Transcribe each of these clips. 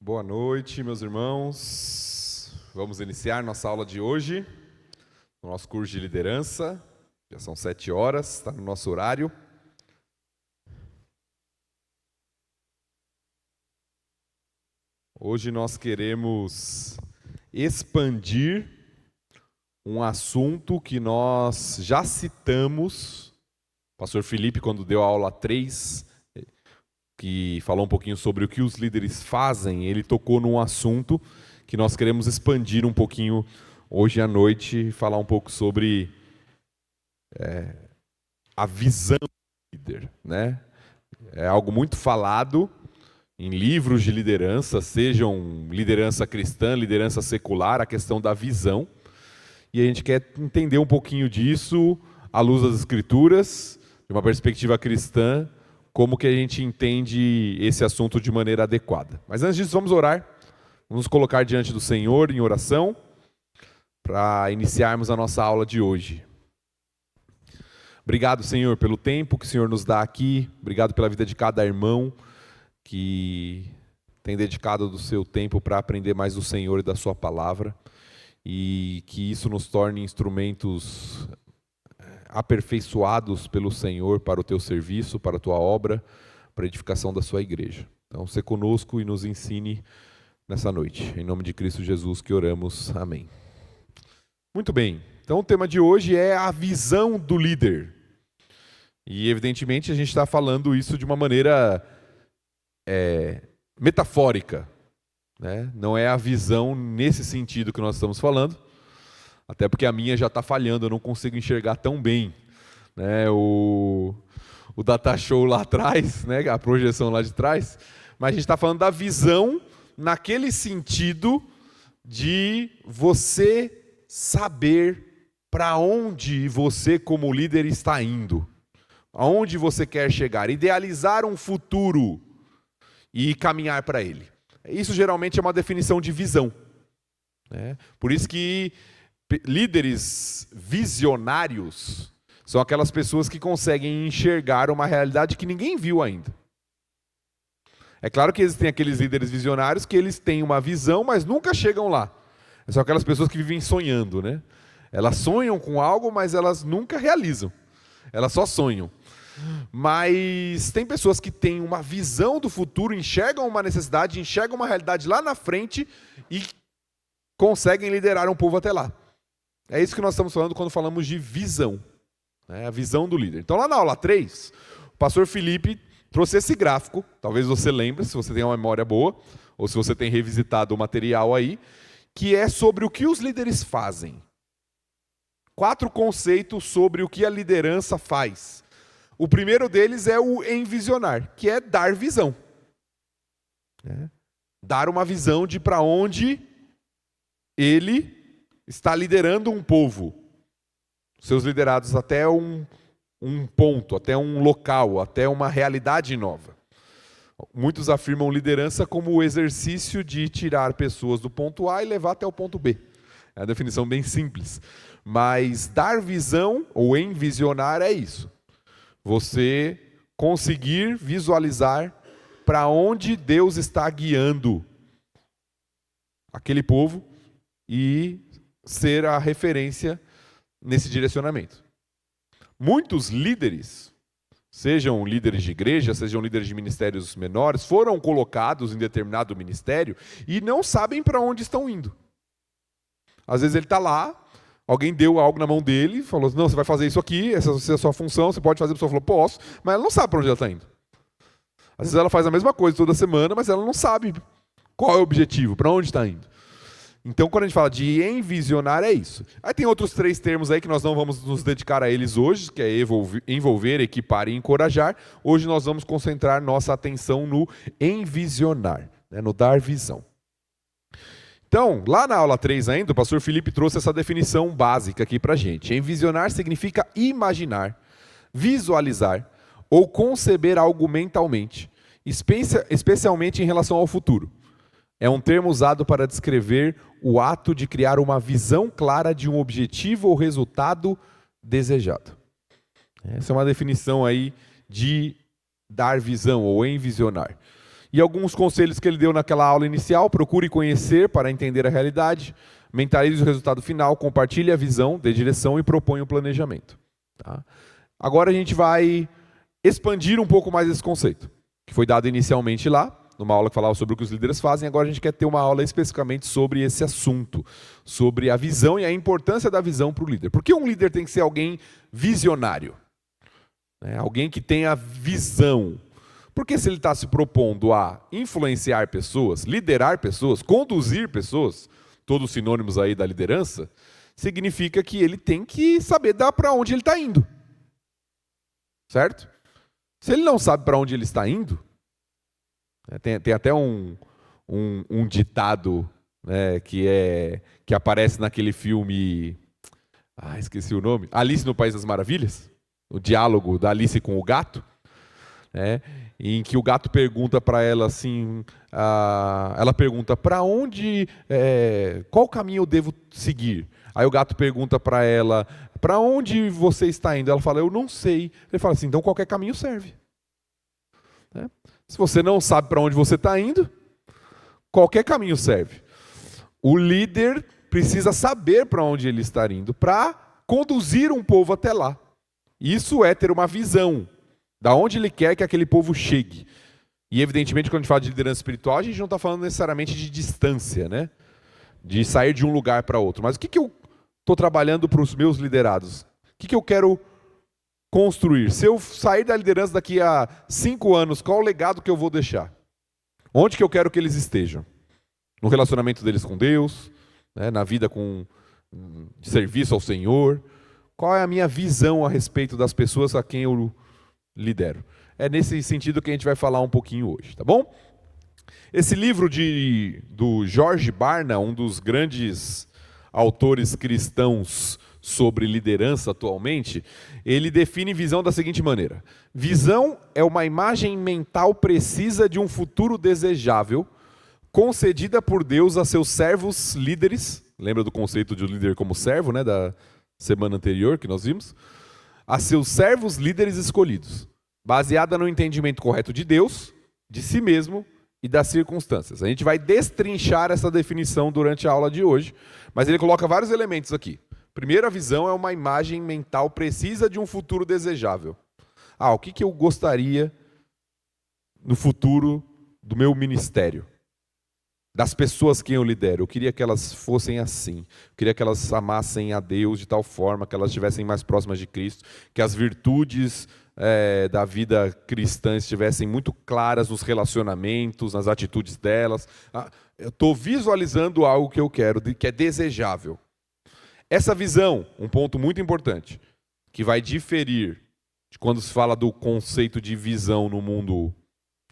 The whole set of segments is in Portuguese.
Boa noite, meus irmãos. Vamos iniciar nossa aula de hoje, no nosso curso de liderança. Já são 7 horas, está no nosso horário. Hoje nós queremos expandir um assunto que nós já citamos. O pastor Felipe, quando deu a aula 3, que falou um pouquinho sobre o que os líderes fazem, ele tocou num assunto que nós queremos expandir um pouquinho hoje à noite, falar um pouco sobre a visão do líder, né? É algo muito falado em livros de liderança, sejam liderança cristã, liderança secular, a questão da visão. E a gente quer entender um pouquinho disso à luz das Escrituras, de uma perspectiva cristã, como que a gente entende esse assunto de maneira adequada. Mas antes disso, vamos orar. Vamos nos colocar diante do Senhor em oração para iniciarmos a nossa aula de hoje. Obrigado, Senhor, pelo tempo que o Senhor nos dá aqui. Obrigado pela vida de cada irmão que tem dedicado do seu tempo para aprender mais do Senhor e da sua palavra. E que isso nos torne instrumentos aperfeiçoados pelo Senhor para o teu serviço, para a tua obra, para a edificação da sua igreja. Então, se conosco e nos ensine nessa noite. Em nome de Cristo Jesus que oramos. Amém. Muito bem. Então, o tema de hoje é a visão do líder. E, evidentemente, a gente está falando isso de uma maneira metafórica, né? Não é a visão nesse sentido que nós estamos falando. Até porque a minha já está falhando, eu não consigo enxergar tão bem, né? O data show lá atrás, né? A projeção lá de trás. Mas a gente está falando da visão naquele sentido de você saber para onde você como líder está indo. Aonde você quer chegar. Idealizar um futuro e caminhar para ele. Isso geralmente é uma definição de visão, né? Por isso que líderes visionários são aquelas pessoas que conseguem enxergar uma realidade que ninguém viu ainda. É claro que existem aqueles líderes visionários que eles têm uma visão, mas nunca chegam lá. São aquelas pessoas que vivem sonhando, né? Elas sonham com algo, mas elas nunca realizam. Elas só sonham. Mas tem pessoas que têm uma visão do futuro, enxergam uma necessidade, enxergam uma realidade lá na frente e conseguem liderar um povo até lá. É isso que nós estamos falando quando falamos de visão, né? A visão do líder. Então, lá na aula 3, o pastor Felipe trouxe esse gráfico, talvez você lembre, se você tem uma memória boa, ou se você tem revisitado o material aí, que é sobre o que os líderes fazem. 4 conceitos sobre o que a liderança faz. O primeiro deles é o envisionar, que é dar visão. Dar uma visão de para onde ele está liderando um povo, seus liderados até um ponto, até um local, até uma realidade nova. Muitos afirmam liderança como o exercício de tirar pessoas do ponto A e levar até o ponto B. É uma definição bem simples. Mas dar visão ou envisionar é isso. Você conseguir visualizar para onde Deus está guiando aquele povo e ser a referência nesse direcionamento. Muitos líderes, sejam líderes de igreja, sejam líderes de ministérios menores, foram colocados em determinado ministério e não sabem para onde estão indo. Às vezes ele está lá, alguém deu algo na mão dele e falou, não, você vai fazer isso aqui, essa é a sua função, você pode fazer. A pessoa falou, posso, mas ela não sabe para onde ela está indo. Às vezes ela faz a mesma coisa toda semana, mas ela não sabe qual é o objetivo, para onde está indo. Então, quando a gente fala de envisionar, é isso. Aí tem outros 3 termos aí que nós não vamos nos dedicar a eles hoje, que é envolver, equipar e encorajar. Hoje nós vamos concentrar nossa atenção no envisionar, né, no dar visão. Então, lá na aula 3 ainda, o pastor Felipe trouxe essa definição básica aqui para a gente. Envisionar significa imaginar, visualizar ou conceber algo mentalmente, especialmente em relação ao futuro. É um termo usado para descrever o ato de criar uma visão clara de um objetivo ou resultado desejado. Essa é uma definição aí de dar visão ou envisionar. E alguns conselhos que ele deu naquela aula inicial: procure conhecer para entender a realidade, mentalize o resultado final, compartilhe a visão, dê direção e proponha o planejamento. Tá? Agora a gente vai expandir um pouco mais esse conceito, que foi dado inicialmente lá, numa aula que falava sobre o que os líderes fazem. Agora a gente quer ter uma aula especificamente sobre esse assunto, sobre a visão e a importância da visão para o líder. Por que um líder tem que ser alguém visionário? Alguém que tenha visão. Porque se ele está se propondo a influenciar pessoas, liderar pessoas, conduzir pessoas, todos os sinônimos aí da liderança, significa que ele tem que saber para onde ele está indo. Certo? Se ele não sabe para onde ele está indo, tem até um ditado, né, que aparece naquele filme, esqueci o nome, Alice no País das Maravilhas, o diálogo da Alice com o gato, em que o gato pergunta para ela assim, ela pergunta, para onde, qual caminho eu devo seguir? Aí o gato pergunta para ela, para onde você está indo? Ela fala, eu não sei. Ele fala assim, então qualquer caminho serve. Se você não sabe para onde você está indo, qualquer caminho serve. O líder precisa saber para onde ele está indo, para conduzir um povo até lá. Isso é ter uma visão, da onde ele quer que aquele povo chegue. E evidentemente, quando a gente fala de liderança espiritual, a gente não está falando necessariamente de distância, né? De sair de um lugar para outro. Mas o que eu estou trabalhando para os meus liderados? O que eu quero construir? Se eu sair da liderança daqui a 5 anos, qual o legado que eu vou deixar? Onde que eu quero que eles estejam? No relacionamento deles com Deus, na vida de serviço ao Senhor. Qual é a minha visão a respeito das pessoas a quem eu lidero? É nesse sentido que a gente vai falar um pouquinho hoje, tá bom? Esse livro do George Barna, um dos grandes autores cristãos sobre liderança atualmente, ele define visão da seguinte maneira: visão é uma imagem mental precisa de um futuro desejável, concedida por Deus a seus servos líderes. Lembra do conceito de líder como servo, né, da semana anterior que nós vimos? A seus servos líderes escolhidos, baseada no entendimento correto de Deus, de si mesmo e das circunstâncias. A gente vai destrinchar essa definição durante a aula de hoje, mas ele coloca vários elementos aqui. Primeiro, a visão é uma imagem mental precisa de um futuro desejável. O que eu gostaria no futuro do meu ministério? Das pessoas que eu lidero. Eu queria que elas fossem assim. Eu queria que elas amassem a Deus de tal forma que elas estivessem mais próximas de Cristo, que as virtudes da vida cristã estivessem muito claras nos relacionamentos, nas atitudes delas. Eu estou visualizando algo que eu quero, que é desejável. Essa visão, um ponto muito importante, que vai diferir de quando se fala do conceito de visão no mundo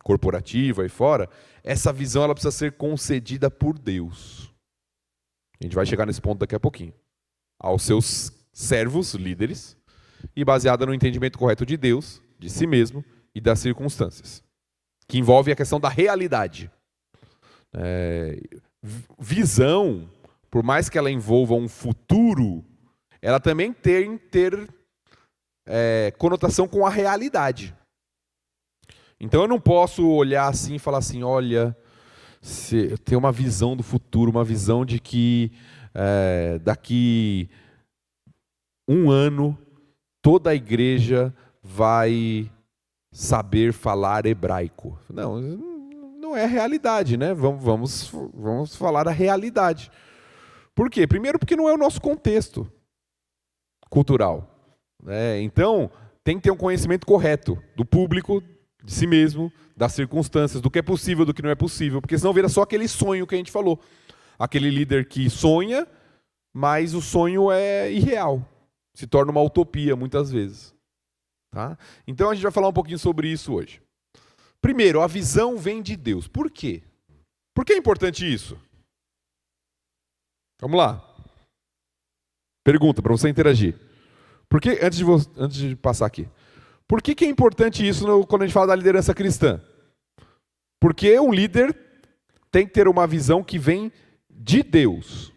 corporativo e fora, essa visão ela precisa ser concedida por Deus. A gente vai chegar nesse ponto daqui a pouquinho. Aos seus servos, líderes, e baseada no entendimento correto de Deus, de si mesmo e das circunstâncias, que envolve a questão da realidade. Visão, por mais que ela envolva um futuro, ela também tem que ter conotação com a realidade. Então eu não posso olhar assim e falar assim, olha, eu tenho uma visão do futuro, uma visão de que daqui 1 ano toda a igreja vai saber falar hebraico. Não é realidade, né? Vamos falar a realidade. Por quê? Primeiro porque não é o nosso contexto cultural. Então, tem que ter um conhecimento correto do público, de si mesmo, das circunstâncias, do que é possível, do que não é possível, porque senão vira só aquele sonho que a gente falou. Aquele líder que sonha, mas o sonho é irreal. Se torna uma utopia, muitas vezes. Tá? Então a gente vai falar um pouquinho sobre isso hoje. Primeiro, a visão vem de Deus. Por quê? Por que é importante isso? Vamos lá. Pergunta para você interagir. Por que, antes de passar aqui, por que é importante isso quando a gente fala da liderança cristã? Porque um líder tem que ter uma visão que vem de Deus.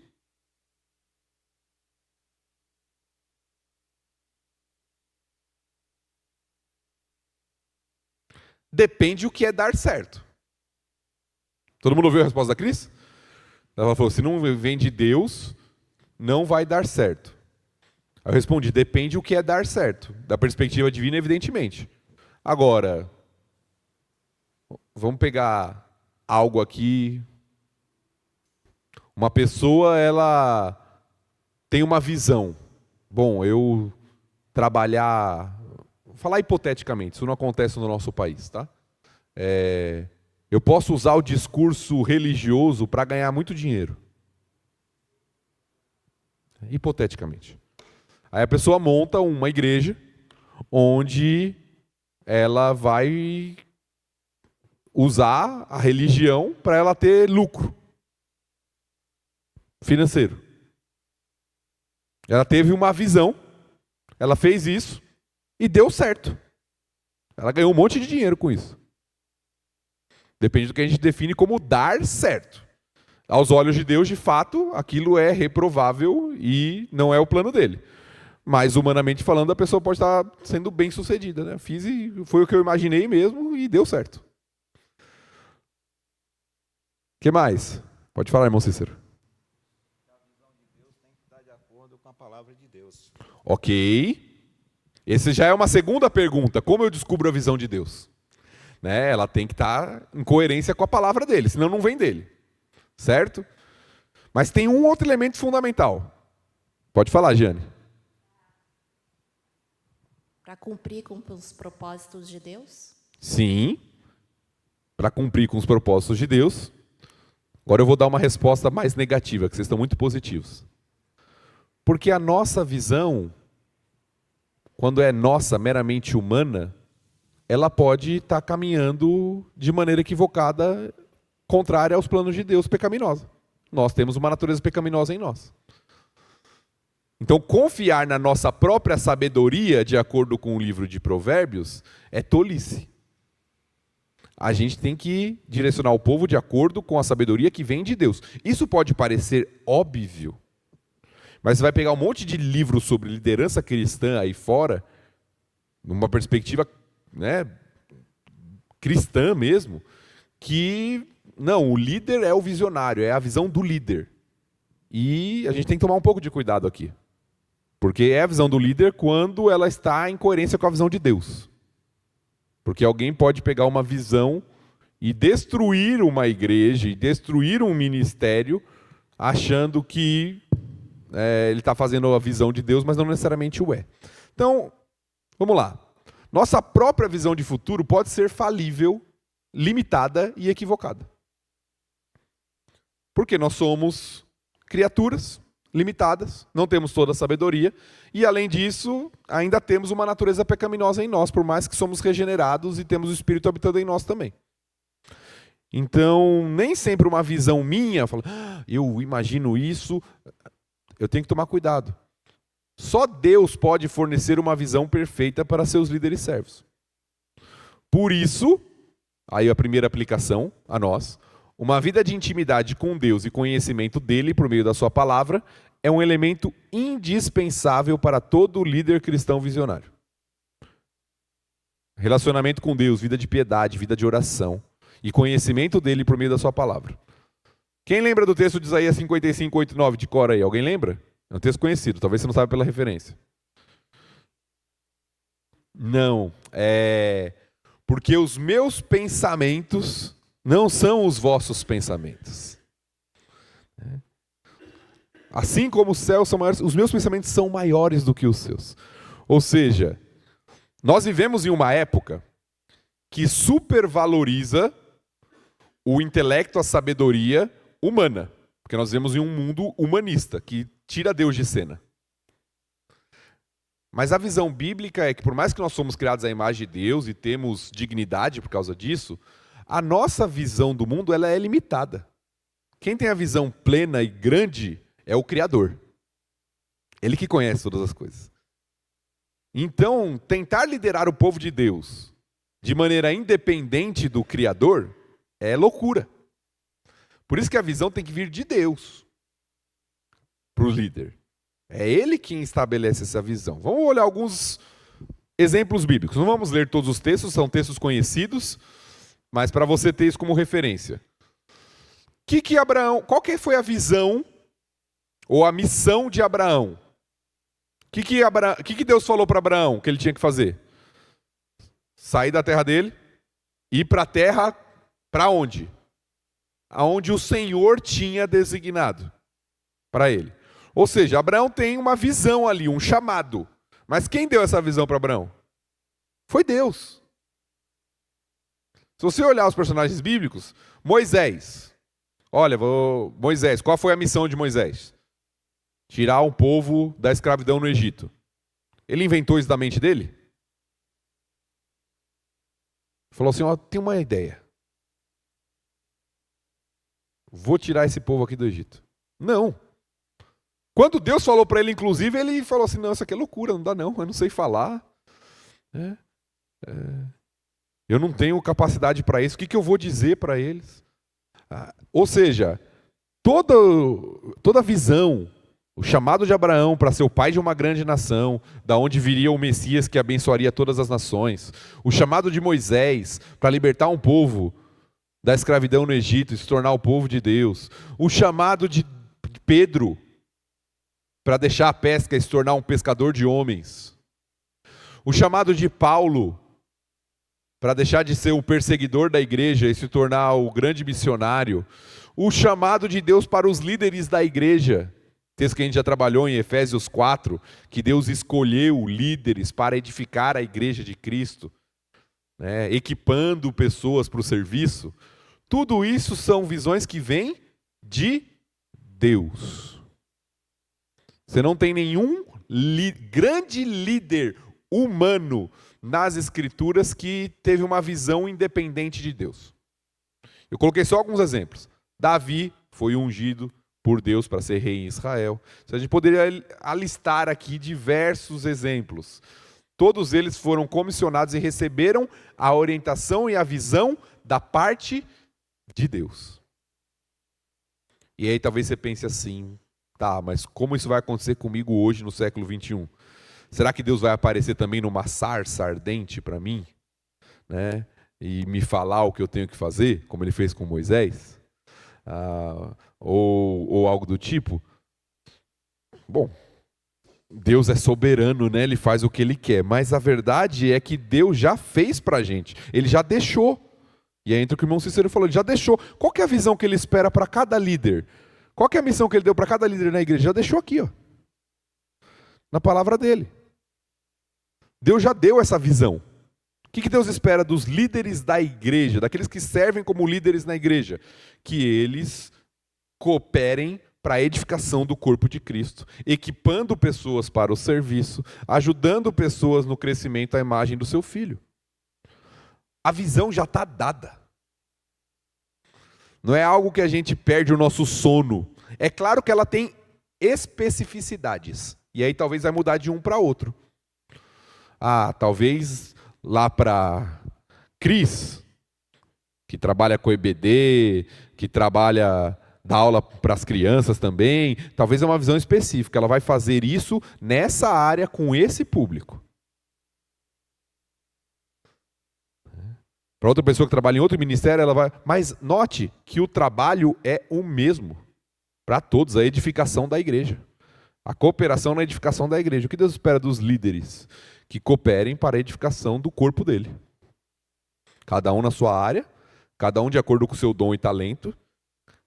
Depende o que é dar certo. Todo mundo ouviu a resposta da Cris? Ela falou, se não vem de Deus, não vai dar certo. Aí eu respondi, depende o que é dar certo. Da perspectiva divina, evidentemente. Agora, vamos pegar algo aqui. Uma pessoa, ela tem uma visão. Bom, eu trabalhar... Vou falar hipoteticamente, isso não acontece no nosso país, tá? Eu posso usar o discurso religioso para ganhar muito dinheiro. Hipoteticamente. Aí a pessoa monta uma igreja onde ela vai usar a religião para ela ter lucro financeiro. Ela teve uma visão, ela fez isso e deu certo. Ela ganhou um monte de dinheiro com isso. Depende do que a gente define como dar certo. Aos olhos de Deus, de fato, aquilo é reprovável e não é o plano dele. Mas, humanamente falando, a pessoa pode estar sendo bem sucedida, né? Fiz e foi o que eu imaginei mesmo e deu certo. O que mais? Pode falar, irmão Cícero. A visão de Deus tem que estar de acordo com a palavra de Deus. Ok. Essa já é uma segunda pergunta. Como eu descubro a visão de Deus? Né? Ela tem que estar em coerência com a palavra dele, senão não vem dele. Certo? Mas tem um outro elemento fundamental. Pode falar, Giane. Para cumprir com os propósitos de Deus? Sim. Para cumprir com os propósitos de Deus. Agora eu vou dar uma resposta mais negativa, que vocês estão muito positivos. Porque a nossa visão, quando é nossa, meramente humana, ela pode estar caminhando de maneira equivocada, contrária aos planos de Deus, pecaminosa. Nós temos uma natureza pecaminosa em nós. Então, confiar na nossa própria sabedoria, de acordo com o livro de Provérbios, é tolice. A gente tem que direcionar o povo de acordo com a sabedoria que vem de Deus. Isso pode parecer óbvio, mas você vai pegar um monte de livros sobre liderança cristã aí fora, numa perspectiva, né, cristã mesmo, que, não, o líder é o visionário, é a visão do líder. E a gente tem que tomar um pouco de cuidado aqui. Porque é a visão do líder quando ela está em coerência com a visão de Deus. Porque alguém pode pegar uma visão e destruir uma igreja, e destruir um ministério, achando que ele está fazendo a visão de Deus, mas não necessariamente o é. Então, vamos lá. Nossa própria visão de futuro pode ser falível, limitada e equivocada. Porque nós somos criaturas limitadas, não temos toda a sabedoria, e além disso, ainda temos uma natureza pecaminosa em nós, por mais que somos regenerados e temos o Espírito habitando em nós também. Então, nem sempre uma visão minha, eu imagino isso, eu tenho que tomar cuidado. Só Deus pode fornecer uma visão perfeita para seus líderes e servos. Por isso, aí a primeira aplicação a nós, uma vida de intimidade com Deus e conhecimento dele por meio da sua palavra é um elemento indispensável para todo líder cristão visionário. Relacionamento com Deus, vida de piedade, vida de oração e conhecimento dele por meio da sua palavra. Quem lembra do texto de Isaías 55, 8 e 9 de cor aí? Alguém lembra? É um texto conhecido, talvez você não saiba pela referência. Não, porque os meus pensamentos não são os vossos pensamentos. Assim como os céus são maiores, os meus pensamentos são maiores do que os seus. Ou seja, nós vivemos em uma época que supervaloriza o intelecto, a sabedoria humana. Porque nós vivemos em um mundo humanista, que tira Deus de cena. Mas a visão bíblica é que, por mais que nós somos criados à imagem de Deus e temos dignidade por causa disso, a nossa visão do mundo ela é limitada. Quem tem a visão plena e grande é o Criador. Ele que conhece todas as coisas. Então, tentar liderar o povo de Deus de maneira independente do Criador é loucura. Por isso que a visão tem que vir de Deus para o líder. É ele quem estabelece essa visão. Vamos olhar alguns exemplos bíblicos. Não vamos ler todos os textos, são textos conhecidos, mas para você ter isso como referência. Qual que foi a visão ou a missão de Abraão? O que Deus falou para Abraão que ele tinha que fazer? Sair da terra dele, ir para a terra, para onde? Aonde o Senhor tinha designado para ele. Ou seja, Abraão tem uma visão ali, um chamado. Mas quem deu essa visão para Abraão? Foi Deus. Se você olhar os personagens bíblicos, Moisés. Olha, Moisés, qual foi a missão de Moisés? Tirar um povo da escravidão no Egito. Ele inventou isso da mente dele? Falou assim, ó, tem uma ideia. Vou tirar esse povo aqui do Egito. Não. Quando Deus falou para ele, inclusive, ele falou assim, não, isso aqui é loucura, não dá não, eu não sei falar. Eu não tenho capacidade para isso, o que eu vou dizer para eles? Ou seja, toda a visão, o chamado de Abraão para ser o pai de uma grande nação, da onde viria o Messias que abençoaria todas as nações, o chamado de Moisés para libertar um povo da escravidão no Egito e se tornar o povo de Deus, o chamado de Pedro para deixar a pesca e se tornar um pescador de homens, o chamado de Paulo para deixar de ser o perseguidor da igreja e se tornar o grande missionário, o chamado de Deus para os líderes da igreja, texto que a gente já trabalhou em Efésios 4, que Deus escolheu líderes para edificar a igreja de Cristo, equipando pessoas para o serviço. Tudo isso são visões que vêm de Deus. Você não tem nenhum grande líder humano nas Escrituras que teve uma visão independente de Deus. Eu coloquei só alguns exemplos. Davi foi ungido por Deus para ser rei em Israel. A gente poderia alistar aqui diversos exemplos. Todos eles foram comissionados e receberam a orientação e a visão da parte de Deus. E aí talvez você pense assim, tá, mas como isso vai acontecer comigo hoje no século 21? Será que Deus vai aparecer também numa sarça ardente para mim? E me falar o que eu tenho que fazer, como ele fez com Moisés? Ou algo do tipo? Bom, Deus é soberano, Ele faz o que Ele quer. Mas a verdade é que Deus já fez para a gente. Ele já deixou. E aí entra o que o irmão Cícero falou, ele já deixou. Qual que é a visão que ele espera para cada líder? Qual que é a missão que ele deu para cada líder na igreja? Já deixou aqui, ó, na palavra dele. Deus já deu essa visão. O que Deus espera dos líderes da igreja, daqueles que servem como líderes na igreja? Que eles cooperem para a edificação do corpo de Cristo, equipando pessoas para o serviço, ajudando pessoas no crescimento à imagem do seu filho. A visão já está dada. Não é algo que a gente perde o nosso sono. É claro que ela tem especificidades. E aí talvez vai mudar de um para outro. Talvez lá para Cris, que trabalha com EBD, que dá aula para as crianças também, talvez é uma visão específica. Ela vai fazer isso nessa área com esse público. Para outra pessoa que trabalha em outro ministério, ela vai... Mas note que o trabalho é o mesmo para todos, a edificação da igreja. A cooperação na edificação da igreja. O que Deus espera dos líderes? Que cooperem para a edificação do corpo dele. Cada um na sua área, cada um de acordo com o seu dom e talento,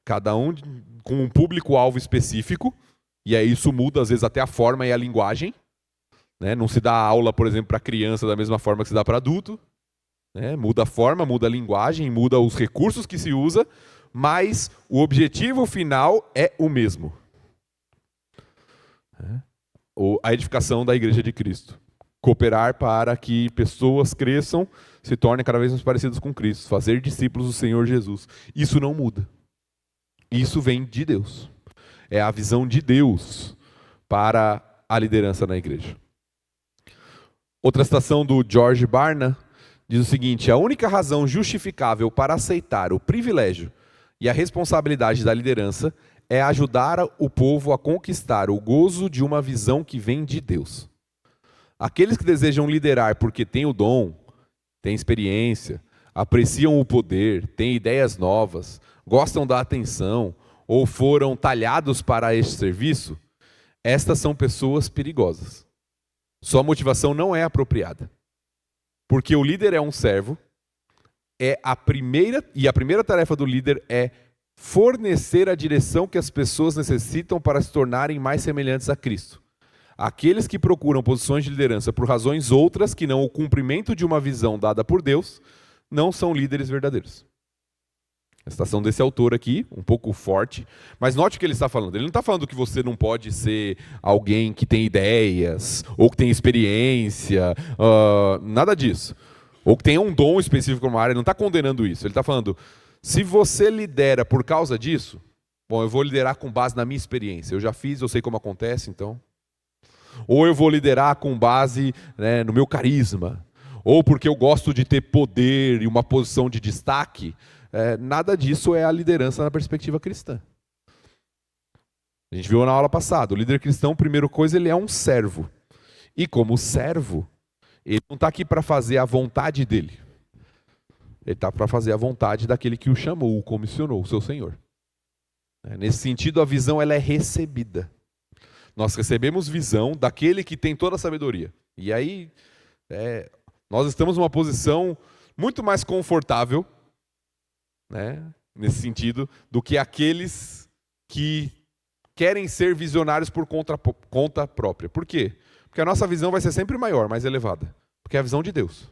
cada um com um público-alvo específico, e aí isso muda às vezes até a forma e a linguagem. Não se dá aula, por exemplo, para criança da mesma forma que se dá para adulto. Muda a forma, muda a linguagem, muda os recursos que se usa, mas o objetivo final é o mesmo. A edificação da igreja de Cristo. Cooperar para que pessoas cresçam, se tornem cada vez mais parecidas com Cristo. Fazer discípulos do Senhor Jesus. Isso não muda. Isso vem de Deus. É a visão de Deus para a liderança na igreja. Outra citação do George Barna diz o seguinte: a única razão justificável para aceitar o privilégio e a responsabilidade da liderança é ajudar o povo a conquistar o gozo de uma visão que vem de Deus. Aqueles que desejam liderar porque têm o dom, têm experiência, apreciam o poder, têm ideias novas, gostam da atenção ou foram talhados para este serviço, estas são pessoas perigosas. Sua motivação não é apropriada. Porque o líder é um servo, a primeira tarefa do líder é fornecer a direção que as pessoas necessitam para se tornarem mais semelhantes a Cristo. Aqueles que procuram posições de liderança por razões outras que não o cumprimento de uma visão dada por Deus, não são líderes verdadeiros. A citação desse autor aqui, um pouco forte, mas note o que ele está falando. Ele não está falando que você não pode ser alguém que tem ideias, ou que tem experiência, nada disso. Ou que tenha um dom específico numa área, ele não está condenando isso. Ele está falando, se você lidera por causa disso, bom, eu vou liderar com base na minha experiência. Eu já fiz, eu sei como acontece, então. Ou eu vou liderar com base, né, no meu carisma. Ou porque eu gosto de ter poder e uma posição de destaque. Nada disso é a liderança na perspectiva cristã. A gente viu na aula passada, o líder cristão, primeira coisa, ele é um servo. E como servo, ele não está aqui para fazer a vontade dele. Ele está para fazer a vontade daquele que o chamou, o comissionou, o seu Senhor. Nesse sentido, a visão ela é recebida. Nós recebemos visão daquele que tem toda a sabedoria. E aí, nós estamos numa posição muito mais confortável, né, nesse sentido, do que aqueles que querem ser visionários por conta própria. Por quê? Porque a nossa visão vai ser sempre maior, mais elevada. Porque é a visão de Deus.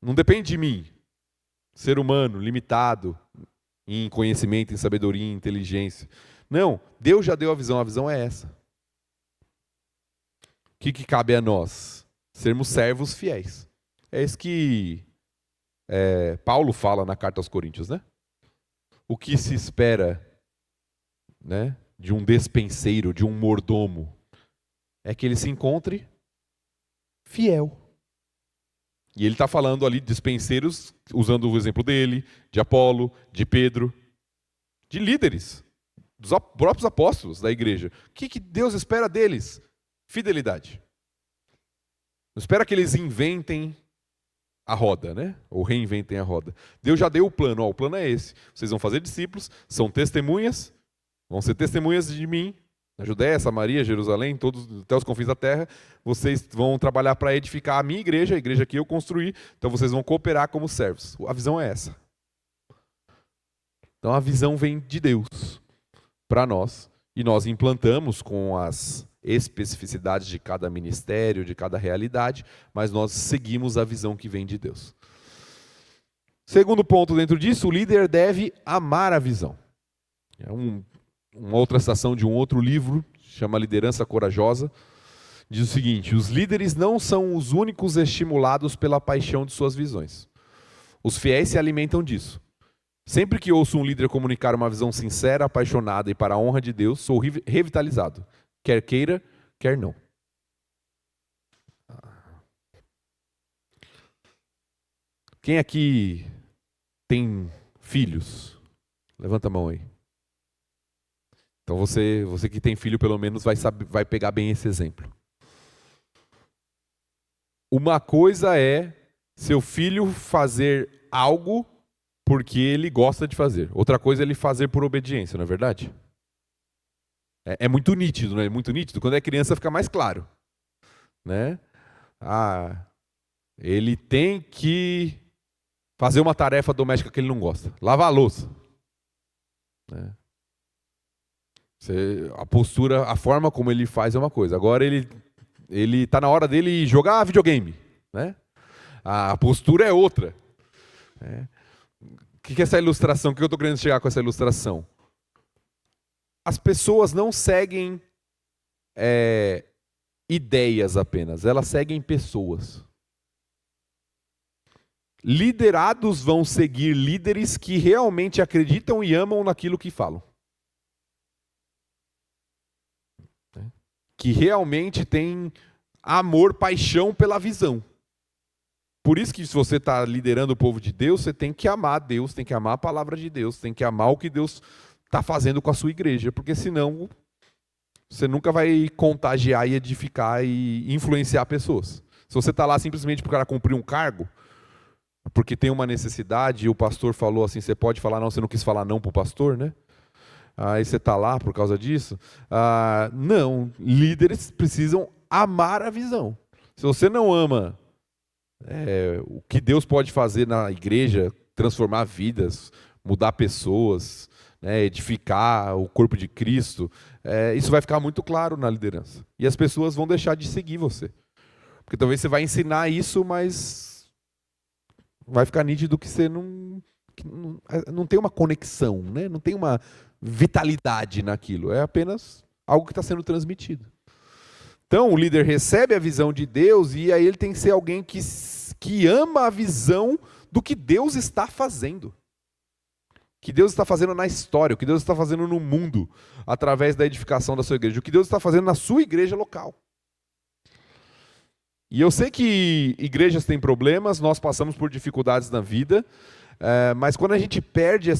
Não depende de mim, ser humano, limitado em conhecimento, em sabedoria, em inteligência. Não, Deus já deu a visão é essa. O que cabe a nós? Sermos servos fiéis. É isso que Paulo fala na carta aos Coríntios, né? O que se espera, né, de um despenseiro, de um mordomo, é que ele se encontre fiel. E ele está falando ali de dispenseiros, usando o exemplo dele, de Apolo, de Pedro, de líderes, dos próprios apóstolos da igreja. O que Deus espera deles? Fidelidade. Não espera que eles inventem a roda, né? Ou reinventem a roda. Deus já deu o plano. O plano é esse. Vocês vão fazer discípulos, são testemunhas, vão ser testemunhas de mim, na Judéia, Samaria, Jerusalém, todos, até os confins da terra. Vocês vão trabalhar para edificar a minha igreja, a igreja que eu construí. Então vocês vão cooperar como servos. A visão é essa. Então a visão vem de Deus para nós. E nós implantamos com as especificidades de cada ministério, de cada realidade, mas nós seguimos a visão que vem de Deus. Segundo ponto dentro disso, o líder deve amar a visão. É uma outra citação de um outro livro, chama Liderança Corajosa, diz o seguinte: os líderes não são os únicos estimulados pela paixão de suas visões. Os fiéis se alimentam disso. Sempre que ouço um líder comunicar uma visão sincera, apaixonada e para a honra de Deus, sou revitalizado. Quer queira, quer não. Quem aqui tem filhos? Levanta a mão aí. Então você que tem filho, pelo menos vai pegar bem esse exemplo. Uma coisa é seu filho fazer algo porque ele gosta de fazer. Outra coisa é ele fazer por obediência, não é verdade? É muito nítido, não é? Muito nítido. Quando é criança fica mais claro, né? Ele tem que fazer uma tarefa doméstica que ele não gosta. Lavar a louça. Né? A postura, a forma como ele faz é uma coisa. Agora ele está na hora dele jogar videogame. Né? A postura é outra. Né? O que é essa ilustração? O que eu estou querendo chegar com essa ilustração? As pessoas não seguem ideias apenas, elas seguem pessoas. Liderados vão seguir líderes que realmente acreditam e amam naquilo que falam. Que realmente têm amor, paixão pela visão. Por isso que se você está liderando o povo de Deus, você tem que amar Deus, tem que amar a palavra de Deus, tem que amar o que Deus está fazendo com a sua igreja, porque senão você nunca vai contagiar e edificar e influenciar pessoas. Se você está lá simplesmente para o cara cumprir um cargo, porque tem uma necessidade e o pastor falou assim, você pode falar não, você não quis falar não para o pastor, né? Aí você está lá por causa disso? Não, líderes precisam amar a visão. Se você não ama o que Deus pode fazer na igreja, transformar vidas, mudar pessoas, né, edificar o corpo de Cristo, isso vai ficar muito claro na liderança. E as pessoas vão deixar de seguir você. Porque talvez você vai ensinar isso, mas vai ficar nítido que você não tem uma conexão, né? Não tem uma vitalidade naquilo. É apenas algo que está sendo transmitido. Então, o líder recebe a visão de Deus e aí ele tem que ser alguém que ama a visão do que Deus está fazendo. O que Deus está fazendo na história, o que Deus está fazendo no mundo, através da edificação da sua igreja, o que Deus está fazendo na sua igreja local. E eu sei que igrejas têm problemas, nós passamos por dificuldades na vida, mas quando a gente perde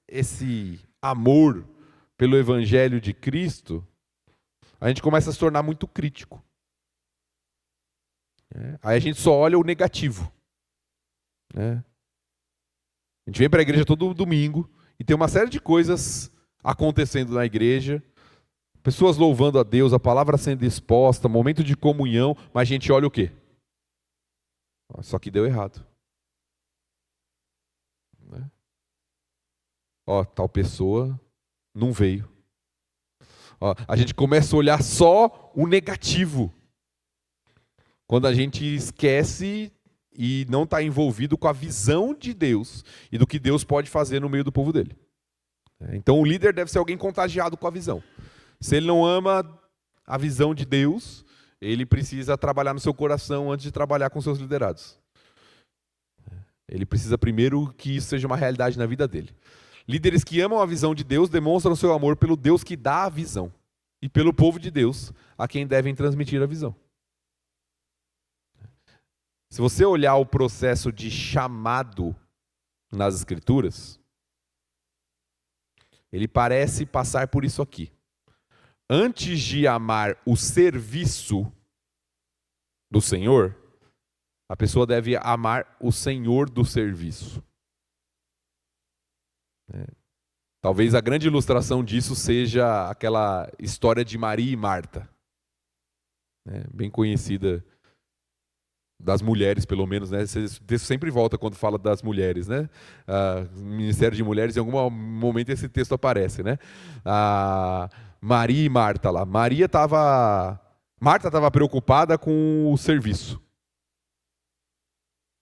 esse amor pelo Evangelho de Cristo, a gente começa a se tornar muito crítico. Aí a gente só olha o negativo. A gente vem para a igreja todo domingo e tem uma série de coisas acontecendo na igreja, pessoas louvando a Deus, a palavra sendo exposta, momento de comunhão, mas a gente olha o quê? Só que deu errado. Tal pessoa não veio. A gente começa a olhar só o negativo. Quando a gente esquece e não está envolvido com a visão de Deus e do que Deus pode fazer no meio do povo dele. Então o líder deve ser alguém contagiado com a visão. Se ele não ama a visão de Deus, ele precisa trabalhar no seu coração antes de trabalhar com seus liderados. Ele precisa primeiro que isso seja uma realidade na vida dele. Líderes que amam a visão de Deus demonstram seu amor pelo Deus que dá a visão e pelo povo de Deus a quem devem transmitir a visão. Se você olhar o processo de chamado nas Escrituras, ele parece passar por isso aqui. Antes de amar o serviço do Senhor, a pessoa deve amar o Senhor do serviço. Talvez a grande ilustração disso seja aquela história de Maria e Marta, bem conhecida das mulheres, pelo menos, né? Isso sempre volta quando fala das mulheres, né? Ministério de Mulheres, em algum momento esse texto aparece, né? Maria e Marta lá. Marta estava preocupada com o serviço.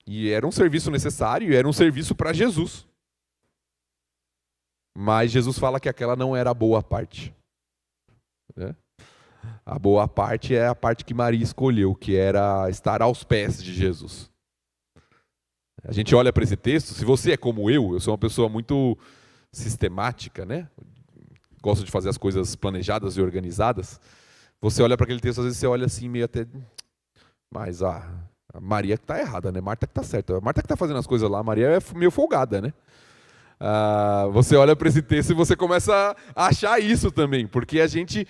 E era um serviço necessário, era um serviço para Jesus. Mas Jesus fala que aquela não era a boa parte. A boa parte é a parte que Maria escolheu, que era estar aos pés de Jesus. A gente olha para esse texto, se você é como eu sou uma pessoa muito sistemática, né? Gosto de fazer as coisas planejadas e organizadas. Você olha para aquele texto, às vezes você olha assim, meio até... Mas a Maria que está errada, né? Marta que está certa. A Marta que está fazendo as coisas lá, a Maria é meio folgada, né? Você olha para esse texto e você começa a achar isso também, porque a gente,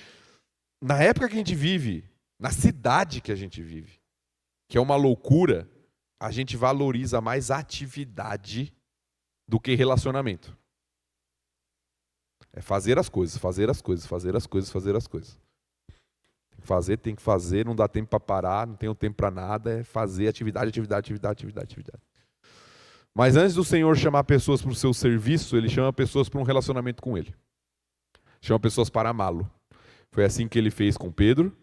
na época que a gente vive, na cidade que a gente vive, que é uma loucura, a gente valoriza mais atividade do que relacionamento. É fazer as coisas, fazer as coisas, fazer as coisas, fazer as coisas. Tem que fazer, não dá tempo para parar, não tenho tempo para nada, é fazer atividade, atividade, atividade, atividade, atividade. Mas antes do Senhor chamar pessoas para o seu serviço, Ele chama pessoas para um relacionamento com Ele. Chama pessoas para amá-lo. Foi assim que Ele fez com Pedro,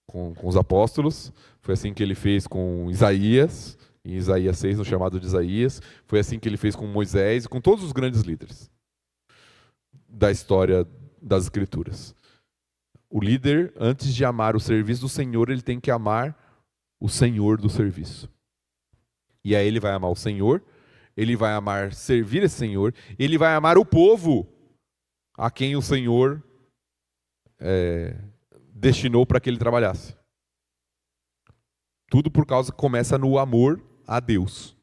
com os apóstolos. Foi assim que Ele fez com Isaías, em Isaías 6, no chamado de Isaías. Foi assim que Ele fez com Moisés e com todos os grandes líderes da história das Escrituras. O líder, antes de amar o serviço do Senhor, ele tem que amar o Senhor do serviço. E aí ele vai amar o Senhor, ele vai amar servir esse Senhor, ele vai amar o povo a quem o Senhor destinou para que ele trabalhasse. Tudo por causa que começa no amor a Deus,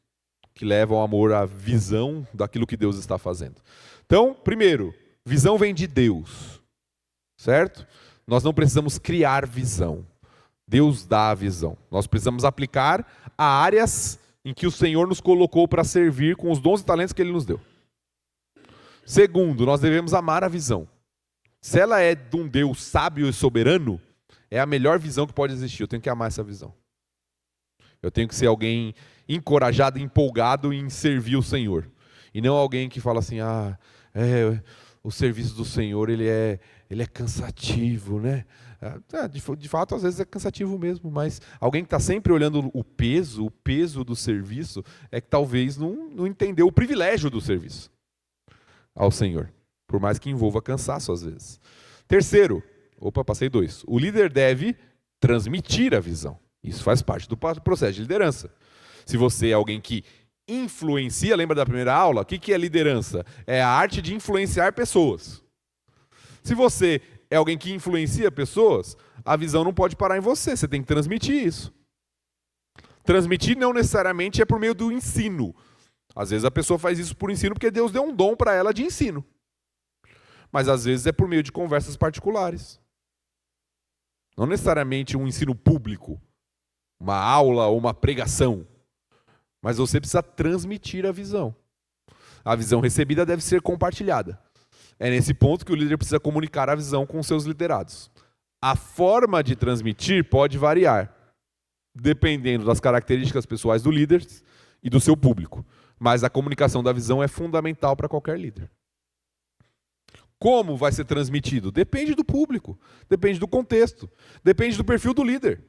que leva ao amor à visão daquilo que Deus está fazendo. Então, primeiro, visão vem de Deus, certo? Nós não precisamos criar visão. Deus dá a visão. Nós precisamos aplicar a áreas em que o Senhor nos colocou para servir com os dons e talentos que Ele nos deu. Segundo, nós devemos amar a visão. Se ela é de um Deus sábio e soberano, é a melhor visão que pode existir. Eu tenho que amar essa visão. Eu tenho que ser alguém encorajado, empolgado em servir o Senhor. E não alguém que fala assim, o serviço do Senhor ele é cansativo, né? De fato, às vezes é cansativo mesmo, mas alguém que está sempre olhando o peso do serviço, é que talvez não entendeu o privilégio do serviço ao Senhor, por mais que envolva cansaço às vezes. Terceiro, passei 2. O líder deve transmitir a visão. Isso faz parte do processo de liderança. Se você é alguém que influencia, lembra da primeira aula? O que é liderança? É a arte de influenciar pessoas. Se você é alguém que influencia pessoas, a visão não pode parar em você, você tem que transmitir isso. Transmitir não necessariamente é por meio do ensino. Às vezes a pessoa faz isso por ensino porque Deus deu um dom para ela de ensino. Mas às vezes é por meio de conversas particulares. Não necessariamente um ensino público, uma aula ou uma pregação. Mas você precisa transmitir a visão. A visão recebida deve ser compartilhada. É nesse ponto que o líder precisa comunicar a visão com seus liderados. A forma de transmitir pode variar, dependendo das características pessoais do líder e do seu público. Mas a comunicação da visão é fundamental para qualquer líder. Como vai ser transmitido? Depende do público, depende do contexto, depende do perfil do líder.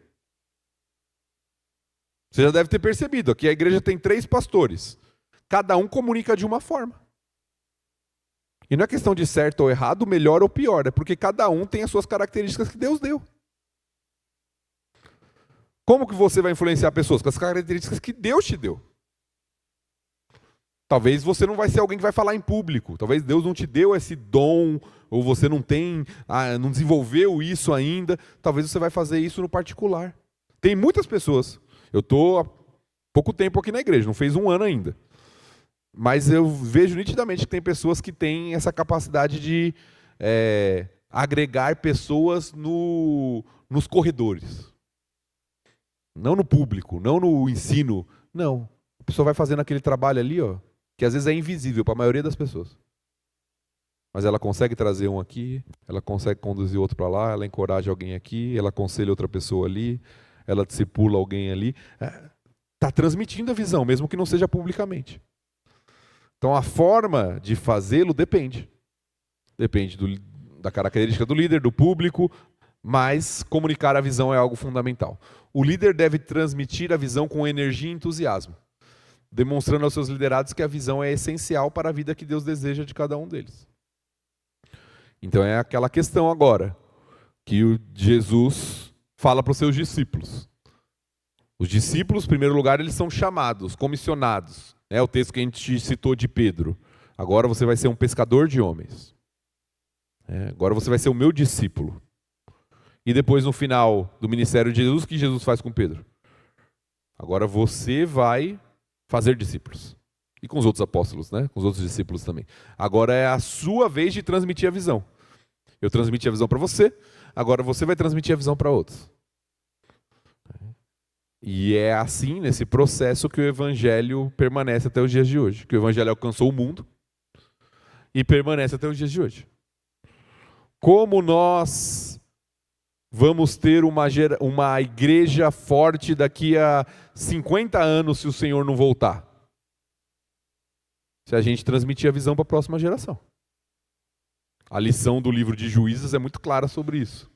Você já deve ter percebido, aqui a igreja tem 3 pastores. Cada um comunica de uma forma. E não é questão de certo ou errado, melhor ou pior, é porque cada um tem as suas características que Deus deu. Como que você vai influenciar pessoas? Com as características que Deus te deu. Talvez você não vai ser alguém que vai falar em público. Talvez Deus não te deu esse dom, ou você não desenvolveu isso ainda. Talvez você vai fazer isso no particular. Tem muitas pessoas. Eu estou há pouco tempo aqui na igreja, não fez 1 ano ainda. Mas eu vejo nitidamente que tem pessoas que têm essa capacidade de agregar pessoas nos corredores. Não no público, não no ensino. Não. A pessoa vai fazendo aquele trabalho ali, que às vezes é invisível para a maioria das pessoas. Mas ela consegue trazer um aqui, ela consegue conduzir outro para lá, ela encoraja alguém aqui, ela aconselha outra pessoa ali, ela discipula alguém ali. Está transmitindo a visão, mesmo que não seja publicamente. Então a forma de fazê-lo depende. Depende da característica do líder, do público, mas comunicar a visão é algo fundamental. O líder deve transmitir a visão com energia e entusiasmo, demonstrando aos seus liderados que a visão é essencial para a vida que Deus deseja de cada um deles. Então é aquela questão agora, que Jesus fala para os seus discípulos. Os discípulos, em primeiro lugar, eles são chamados, comissionados. É o texto que a gente citou de Pedro. Agora você vai ser um pescador de homens. Agora você vai ser o meu discípulo. E depois, no final do ministério de Jesus, o que Jesus faz com Pedro? Agora você vai fazer discípulos. E com os outros apóstolos, né? Com os outros discípulos também. Agora é a sua vez de transmitir a visão. Eu transmiti a visão para você, agora você vai transmitir a visão para outros. E é assim, nesse processo, que o evangelho permanece até os dias de hoje. Que o evangelho alcançou o mundo e permanece até os dias de hoje. Como nós vamos ter uma igreja forte daqui a 50 anos se o Senhor não voltar? Se a gente transmitir a visão para a próxima geração. A lição do livro de Juízes é muito clara sobre isso.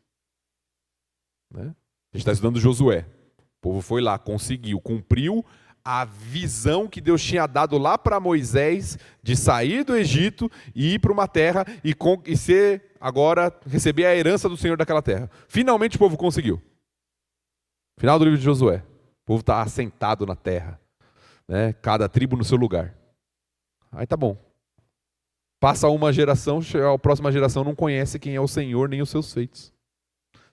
A gente está estudando Josué. O povo foi lá, conseguiu, cumpriu a visão que Deus tinha dado lá para Moisés de sair do Egito e ir para uma terra e ser agora, receber a herança do Senhor daquela terra. Finalmente o povo conseguiu. Final do livro de Josué. O povo está assentado na terra. Cada tribo no seu lugar. Aí tá bom. Passa uma geração, a próxima geração não conhece quem é o Senhor nem os seus feitos.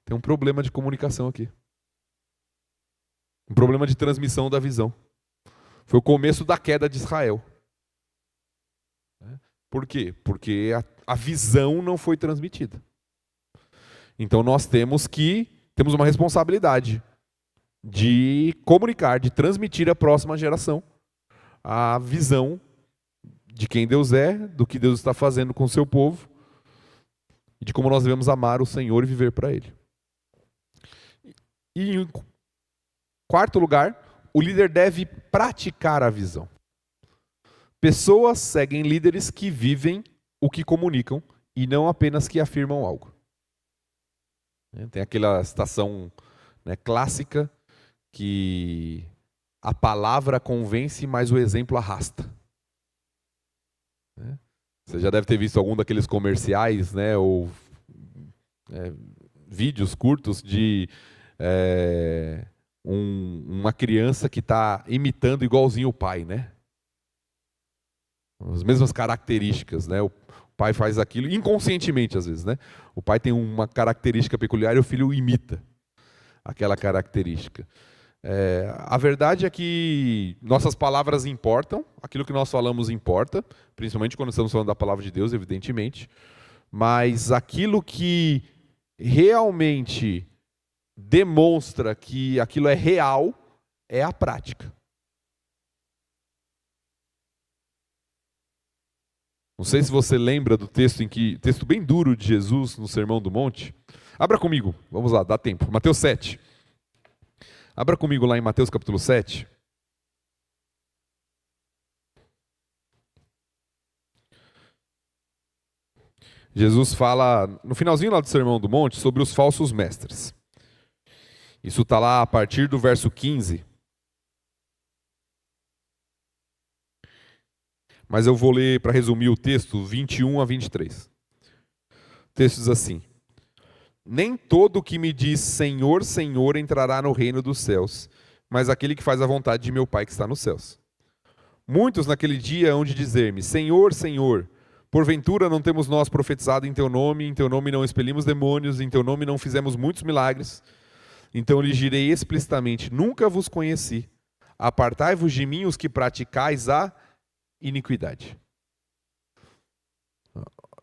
Tem um problema de comunicação aqui. Um problema de transmissão da visão. Foi o começo da queda de Israel. Por quê? Porque a visão não foi transmitida. Então nós temos uma responsabilidade de comunicar, de transmitir à próxima geração a visão de quem Deus é, do que Deus está fazendo com o seu povo e de como nós devemos amar o Senhor e viver para Ele. E em quarto lugar, o líder deve praticar a visão. Pessoas seguem líderes que vivem o que comunicam e não apenas que afirmam algo. Tem aquela citação, né, clássica que a palavra convence, mas o exemplo arrasta. Você já deve ter visto algum daqueles comerciais, né, ou vídeos curtos de uma criança que está imitando igualzinho o pai, né? As mesmas características, né? O pai faz aquilo inconscientemente às vezes, né? O pai tem uma característica peculiar e o filho imita aquela característica. A verdade é que nossas palavras importam, aquilo que nós falamos importa, principalmente quando estamos falando da palavra de Deus, evidentemente, mas aquilo que realmente demonstra que aquilo é real é a prática. Não sei se você lembra do texto texto bem duro de Jesus no Sermão do Monte. Abra comigo, vamos lá, dá tempo. Mateus 7. Abra comigo lá em Mateus capítulo 7. Jesus fala, no finalzinho lá do Sermão do Monte, sobre os falsos mestres. Isso está lá a partir do verso 15. Mas eu vou ler, para resumir o texto, 21 a 23. O texto diz assim: Nem todo que me diz Senhor, Senhor entrará no reino dos céus, mas aquele que faz a vontade de meu Pai que está nos céus. Muitos naquele dia hão de dizer-me, Senhor, Senhor, porventura não temos nós profetizado em teu nome não expelimos demônios, em teu nome não fizemos muitos milagres? Então lhes direi explicitamente, nunca vos conheci. Apartai-vos de mim os que praticais a iniquidade.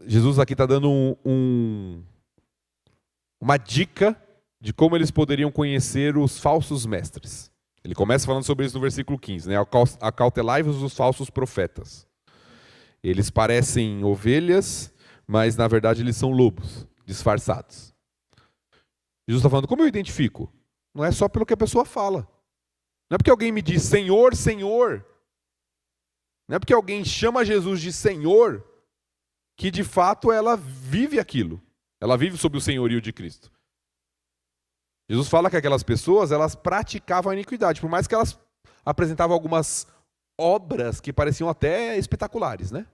Jesus aqui está dando uma dica de como eles poderiam conhecer os falsos mestres. Ele começa falando sobre isso no versículo 15, né? Acautelai-vos dos falsos profetas. Eles parecem ovelhas, mas na verdade eles são lobos, disfarçados. Jesus está falando, como eu identifico? Não é só pelo que a pessoa fala. Não é porque alguém me diz Senhor, Senhor. Não é porque alguém chama Jesus de Senhor que de fato ela vive aquilo. Ela vive sob o senhorio de Cristo. Jesus fala que aquelas pessoas, elas praticavam a iniquidade, por mais que elas apresentavam algumas obras que pareciam até espetaculares, né?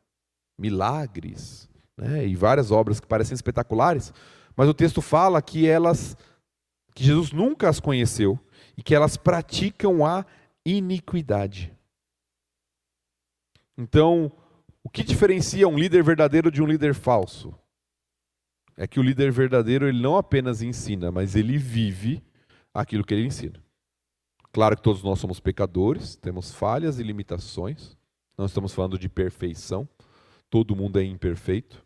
Milagres, né? E várias obras que parecem espetaculares, mas o texto fala que Jesus nunca as conheceu e que elas praticam a iniquidade. Então, o que diferencia um líder verdadeiro de um líder falso? É que o líder verdadeiro, ele não apenas ensina, mas ele vive aquilo que ele ensina. Claro que todos nós somos pecadores, temos falhas e limitações, não estamos falando de perfeição, todo mundo é imperfeito,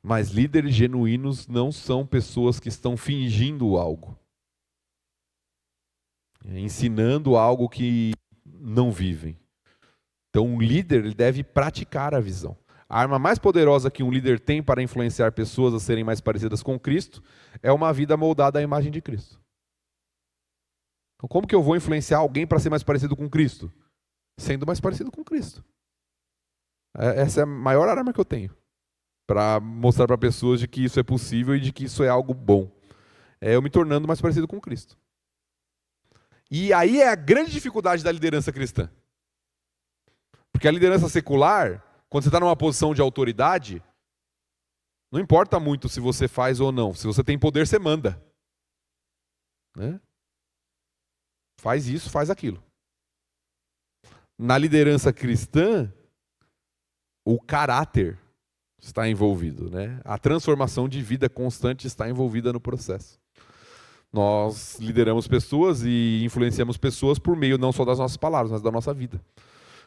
mas líderes genuínos não são pessoas que estão fingindo algo, ensinando algo que não vivem. Então, um líder ele deve praticar a visão. A arma mais poderosa que um líder tem para influenciar pessoas a serem mais parecidas com Cristo é uma vida moldada à imagem de Cristo. Então, como que eu vou influenciar alguém para ser mais parecido com Cristo? Sendo mais parecido com Cristo. Essa é a maior arma que eu tenho para mostrar para pessoas de que isso é possível e de que isso é algo bom. É eu me tornando mais parecido com Cristo. E aí é a grande dificuldade da liderança cristã. Porque a liderança secular, quando você está numa posição de autoridade, não importa muito se você faz ou não. Se você tem poder, você manda. Né? Faz isso, faz aquilo. Na liderança cristã, o caráter está envolvido, né? A transformação de vida constante está envolvida no processo. Nós lideramos pessoas e influenciamos pessoas por meio não só das nossas palavras, mas da nossa vida.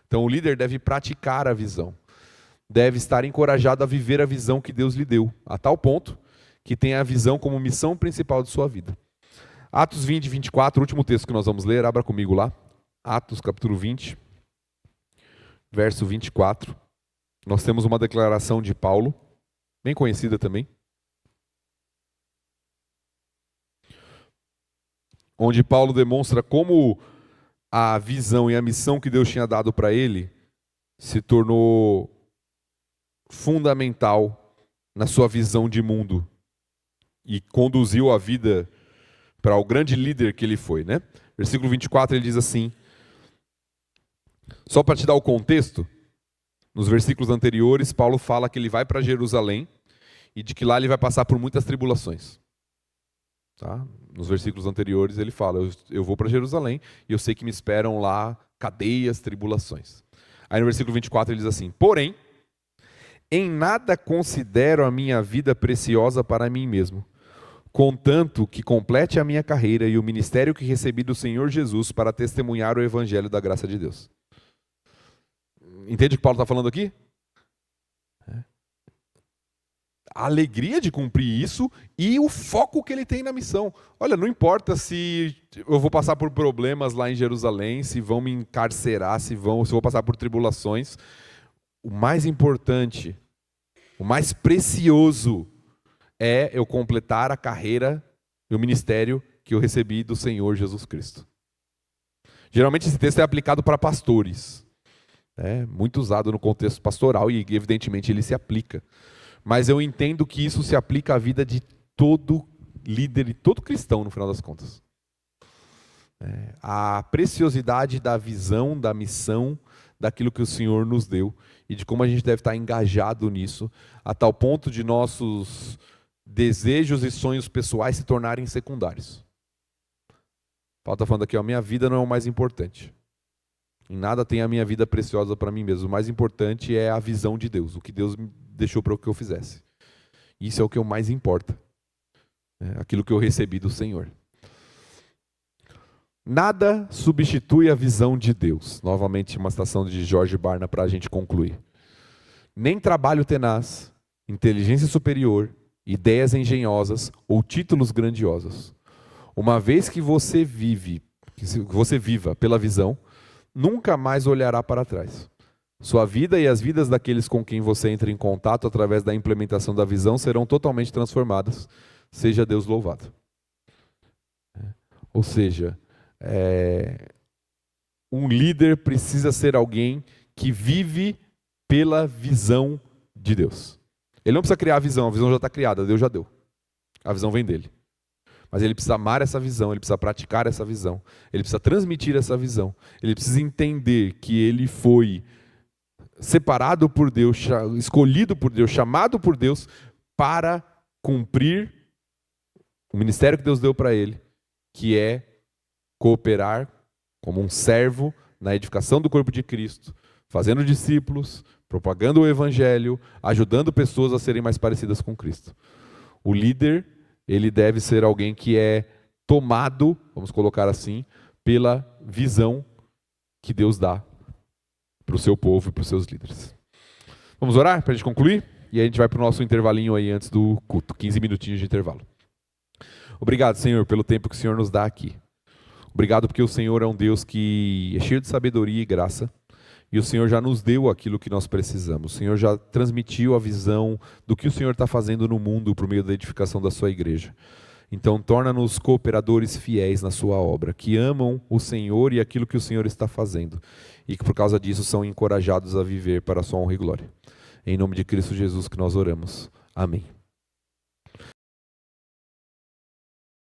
Então o líder deve praticar a visão. Deve estar encorajado a viver a visão que Deus lhe deu, a tal ponto que tenha a visão como missão principal de sua vida. Atos 20, 24, o último texto que nós vamos ler, abra comigo lá. Atos capítulo 20, verso 24. Nós temos uma declaração de Paulo, bem conhecida também, onde Paulo demonstra como a visão e a missão que Deus tinha dado para ele se tornou fundamental na sua visão de mundo e conduziu a vida para o grande líder que ele foi, né? Versículo 24, ele diz assim, só para te dar o contexto, nos versículos anteriores, Paulo fala que ele vai para Jerusalém e de que lá ele vai passar por muitas tribulações. Tá? Nos versículos anteriores ele fala, eu vou para Jerusalém e eu sei que me esperam lá cadeias, tribulações. Aí no versículo 24 ele diz assim, porém, em nada considero a minha vida preciosa para mim mesmo, contanto que complete a minha carreira e o ministério que recebi do Senhor Jesus para testemunhar o evangelho da graça de Deus. Entende o que Paulo está falando aqui? A alegria de cumprir isso e o foco que ele tem na missão. Olha, não importa se eu vou passar por problemas lá em Jerusalém, se vão me encarcerar, se eu vou passar por tribulações. O mais importante, o mais precioso é eu completar a carreira e o ministério que eu recebi do Senhor Jesus Cristo. Geralmente esse texto é aplicado para pastores. É muito usado no contexto pastoral e evidentemente ele se aplica. Mas eu entendo que isso se aplica à vida de todo líder e todo cristão no final das contas. A preciosidade da visão, da missão, daquilo que o Senhor nos deu e de como a gente deve estar engajado nisso, a tal ponto de nossos desejos e sonhos pessoais se tornarem secundários. Paulo está falando aqui, minha vida não é o mais importante. Em nada tem a minha vida preciosa para mim mesmo. O mais importante é a visão de Deus, o que Deus me deixou para que eu fizesse. Isso é o que mais importa. Aquilo que eu recebi do Senhor. Nada substitui a visão de Deus. Novamente uma citação de George Barna para a gente concluir. Nem trabalho tenaz, inteligência superior, ideias engenhosas ou títulos grandiosos. Uma vez que você viva pela visão, nunca mais olhará para trás. Sua vida e as vidas daqueles com quem você entra em contato através da implementação da visão serão totalmente transformadas. Seja Deus louvado. Ou seja, um líder precisa ser alguém que vive pela visão de Deus. Ele não precisa criar a visão já está criada, Deus já deu. A visão vem dele. Mas ele precisa amar essa visão, ele precisa praticar essa visão, ele precisa transmitir essa visão, ele precisa entender que ele foi separado por Deus, escolhido por Deus, chamado por Deus para cumprir o ministério que Deus deu para ele, que é cooperar como um servo na edificação do corpo de Cristo, fazendo discípulos, propagando o evangelho, ajudando pessoas a serem mais parecidas com Cristo. O líder, ele deve ser alguém que é tomado, vamos colocar assim, pela visão que Deus dá para o seu povo e para os seus líderes. Vamos orar para a gente concluir? E aí a gente vai para o nosso intervalinho aí antes do culto, 15 minutinhos de intervalo. Obrigado, Senhor, pelo tempo que o Senhor nos dá aqui. Obrigado porque o Senhor é um Deus que é cheio de sabedoria e graça. E o Senhor já nos deu aquilo que nós precisamos. O Senhor já transmitiu a visão do que o Senhor está fazendo no mundo por meio da edificação da sua igreja. Então, torna-nos cooperadores fiéis na sua obra, que amam o Senhor e aquilo que o Senhor está fazendo. E que por causa disso são encorajados a viver para a sua honra e glória. Em nome de Cristo Jesus que nós oramos. Amém.